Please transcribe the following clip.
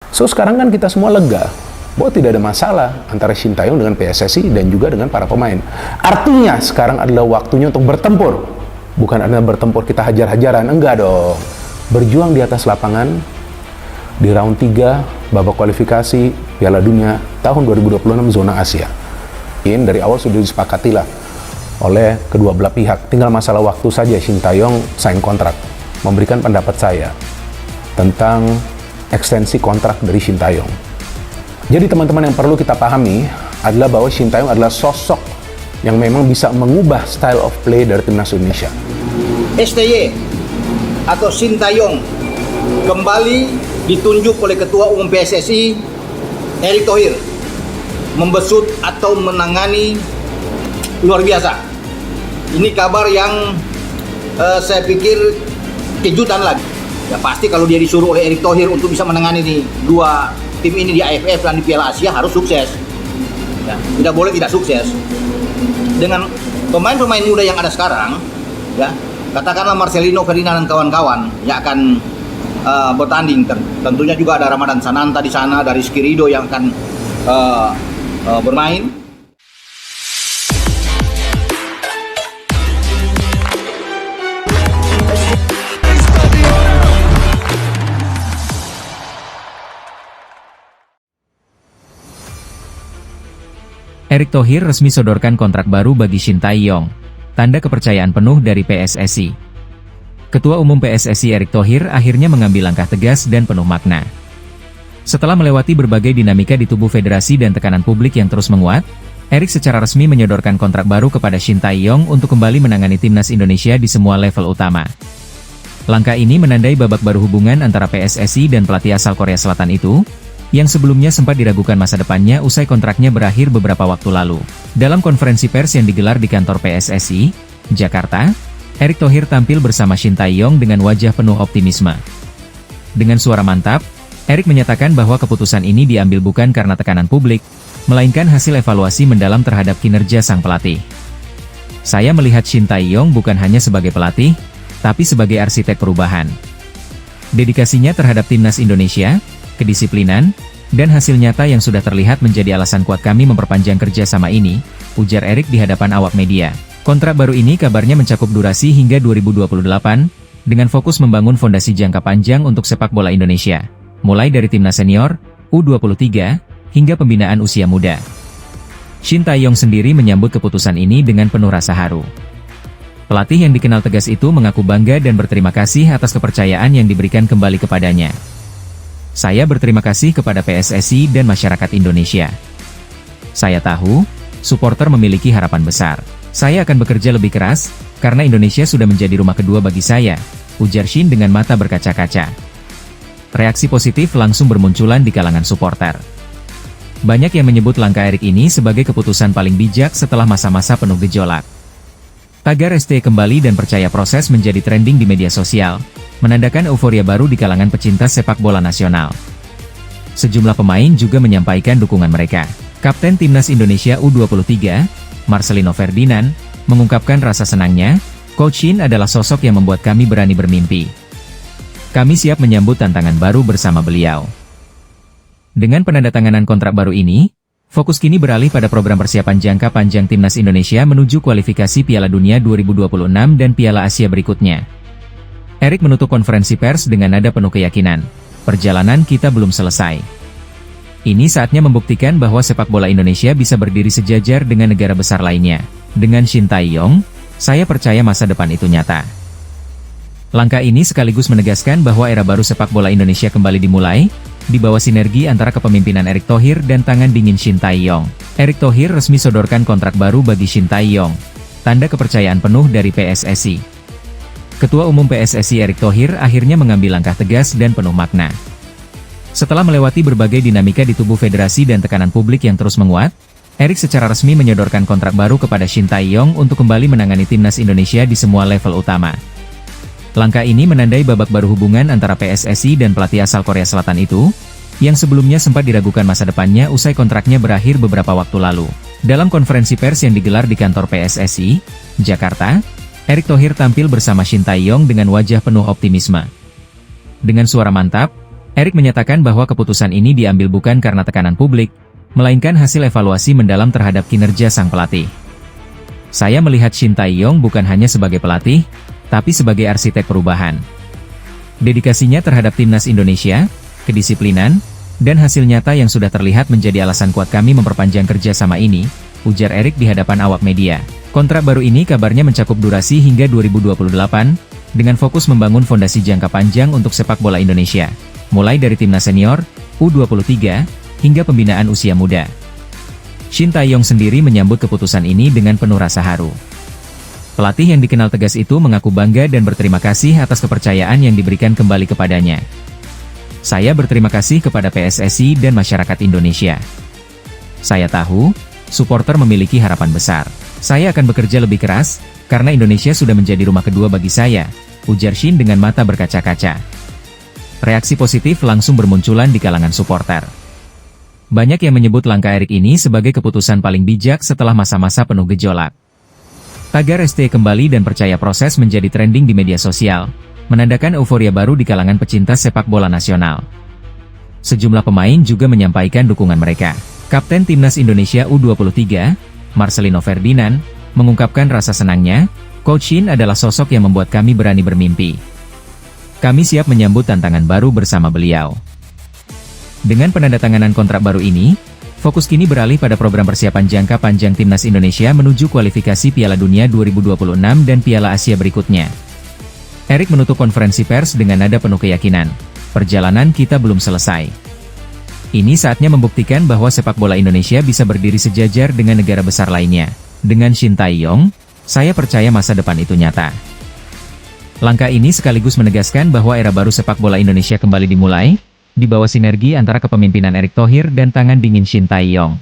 So sekarang kan kita semua lega bahwa tidak ada masalah antara Shin Tae-yong dengan PSSI dan juga dengan para pemain. Artinya sekarang adalah waktunya untuk bertempur. Bukan artinya bertempur kita hajar-hajaran, enggak dong. Berjuang di atas lapangan di round 3 babak kualifikasi Piala Dunia tahun 2026 zona Asia. Ini dari awal sudah disepakatilah oleh kedua belah pihak. Tinggal masalah waktu saja Shin Tae-yong sign kontrak, memberikan pendapat saya tentang ekstensi kontrak dari Shin Tae-yong. Jadi teman-teman yang perlu kita pahami adalah bahwa Shin Tae-yong adalah sosok yang memang bisa mengubah style of play dari timnas Indonesia. STY atau Shin Tae-yong kembali ditunjuk oleh Ketua Umum PSSI Erick Thohir membesut atau menangani luar biasa. Ini kabar yang saya pikir kejutan lagi. Ya pasti kalau dia disuruh oleh Erick Thohir untuk bisa menangani nih dua tim ini di AFF dan di Piala Asia harus sukses. Ya, tidak boleh tidak sukses. Dengan pemain-pemain muda yang ada sekarang, ya katakanlah Marcelino, Ferdinand dan kawan-kawan yang akan bertanding. Tentunya juga ada Ramadan Sananta di sana, dari Rizky Ridho yang akan bermain. Erick Thohir resmi sodorkan kontrak baru bagi Shin Tae-yong, tanda kepercayaan penuh dari PSSI. Ketua Umum PSSI Erick Thohir akhirnya mengambil langkah tegas dan penuh makna. Setelah melewati berbagai dinamika di tubuh federasi dan tekanan publik yang terus menguat, Erick secara resmi menyodorkan kontrak baru kepada Shin Tae-yong untuk kembali menangani timnas Indonesia di semua level utama. Langkah ini menandai babak baru hubungan antara PSSI dan pelatih asal Korea Selatan itu, yang sebelumnya sempat diragukan masa depannya usai kontraknya berakhir beberapa waktu lalu. Dalam konferensi pers yang digelar di kantor PSSI, Jakarta, Erick Thohir tampil bersama Shin Tae-yong dengan wajah penuh optimisme. Dengan suara mantap, Erick menyatakan bahwa keputusan ini diambil bukan karena tekanan publik, melainkan hasil evaluasi mendalam terhadap kinerja sang pelatih. Saya melihat Shin Tae-yong bukan hanya sebagai pelatih, tapi sebagai arsitek perubahan. Dedikasinya terhadap timnas Indonesia, kedisiplinan, dan hasil nyata yang sudah terlihat menjadi alasan kuat kami memperpanjang kerjasama ini, ujar Erick di hadapan awak media. Kontrak baru ini kabarnya mencakup durasi hingga 2028, dengan fokus membangun fondasi jangka panjang untuk sepak bola Indonesia, mulai dari timnas senior, U23, hingga pembinaan usia muda. Shin Tae-yong sendiri menyambut keputusan ini dengan penuh rasa haru. Pelatih yang dikenal tegas itu mengaku bangga dan berterima kasih atas kepercayaan yang diberikan kembali kepadanya. Saya berterima kasih kepada PSSI dan masyarakat Indonesia. Saya tahu, supporter memiliki harapan besar. Saya akan bekerja lebih keras, karena Indonesia sudah menjadi rumah kedua bagi saya, ujar Shin dengan mata berkaca-kaca. Reaksi positif langsung bermunculan di kalangan supporter. Banyak yang menyebut langkah Erick ini sebagai keputusan paling bijak setelah masa-masa penuh gejolak. Tagar ST kembali dan percaya proses menjadi trending di media sosial, menandakan euforia baru di kalangan pecinta sepak bola nasional. Sejumlah pemain juga menyampaikan dukungan mereka. Kapten Timnas Indonesia U23, Marcelino Ferdinand, mengungkapkan rasa senangnya, Coach Shin adalah sosok yang membuat kami berani bermimpi. Kami siap menyambut tantangan baru bersama beliau. Dengan penandatanganan kontrak baru ini, fokus kini beralih pada program persiapan jangka panjang Timnas Indonesia menuju kualifikasi Piala Dunia 2026 dan Piala Asia berikutnya. Erick menutup konferensi pers dengan nada penuh keyakinan, perjalanan kita belum selesai. Ini saatnya membuktikan bahwa sepak bola Indonesia bisa berdiri sejajar dengan negara besar lainnya. Dengan Shin Tae-yong, saya percaya masa depan itu nyata. Langkah ini sekaligus menegaskan bahwa era baru sepak bola Indonesia kembali dimulai, di bawah sinergi antara kepemimpinan Erick Thohir dan tangan dingin Shin Tae-yong. Erick Thohir resmi sodorkan kontrak baru bagi Shin Tae-yong, tanda kepercayaan penuh dari PSSI. Ketua Umum PSSI Erick Thohir akhirnya mengambil langkah tegas dan penuh makna. Setelah melewati berbagai dinamika di tubuh federasi dan tekanan publik yang terus menguat, Erick secara resmi menyodorkan kontrak baru kepada Shin Tae-yong untuk kembali menangani timnas Indonesia di semua level utama. Langkah ini menandai babak baru hubungan antara PSSI dan pelatih asal Korea Selatan itu, yang sebelumnya sempat diragukan masa depannya usai kontraknya berakhir beberapa waktu lalu. Dalam konferensi pers yang digelar di kantor PSSI, Jakarta, Erick Thohir tampil bersama Shin Tae-yong dengan wajah penuh optimisme. Dengan suara mantap, Erik menyatakan bahwa keputusan ini diambil bukan karena tekanan publik, melainkan hasil evaluasi mendalam terhadap kinerja sang pelatih. Saya melihat Shin Tae-yong bukan hanya sebagai pelatih, tapi sebagai arsitek perubahan. Dedikasinya terhadap timnas Indonesia, kedisiplinan, dan hasil nyata yang sudah terlihat menjadi alasan kuat kami memperpanjang kerjasama ini, ujar Erik di hadapan awak media. Kontrak baru ini kabarnya mencakup durasi hingga 2028, dengan fokus membangun fondasi jangka panjang untuk sepak bola Indonesia, mulai dari timnas senior, U23, hingga pembinaan usia muda. Shin Tae-yong sendiri menyambut keputusan ini dengan penuh rasa haru. Pelatih yang dikenal tegas itu mengaku bangga dan berterima kasih atas kepercayaan yang diberikan kembali kepadanya. Saya berterima kasih kepada PSSI dan masyarakat Indonesia. Saya tahu, supporter memiliki harapan besar. Saya akan bekerja lebih keras, karena Indonesia sudah menjadi rumah kedua bagi saya, ujar Shin dengan mata berkaca-kaca. Reaksi positif langsung bermunculan di kalangan supporter. Banyak yang menyebut langkah Erik ini sebagai keputusan paling bijak setelah masa-masa penuh gejolak. Tagar ST kembali dan percaya proses menjadi trending di media sosial, menandakan euforia baru di kalangan pecinta sepak bola nasional. Sejumlah pemain juga menyampaikan dukungan mereka. Kapten Timnas Indonesia U23, Marcelino Ferdinand, mengungkapkan rasa senangnya, Coach Shin adalah sosok yang membuat kami berani bermimpi. Kami siap menyambut tantangan baru bersama beliau. Dengan penandatanganan kontrak baru ini, fokus kini beralih pada program persiapan jangka panjang Timnas Indonesia menuju kualifikasi Piala Dunia 2026 dan Piala Asia berikutnya. Erik menutup konferensi pers dengan nada penuh keyakinan, perjalanan kita belum selesai. Ini saatnya membuktikan bahwa sepak bola Indonesia bisa berdiri sejajar dengan negara besar lainnya. Dengan Shin Tae-yong, saya percaya masa depan itu nyata. Langkah ini sekaligus menegaskan bahwa era baru sepak bola Indonesia kembali dimulai, di bawah sinergi antara kepemimpinan Erick Thohir dan tangan dingin Shin Tae-yong.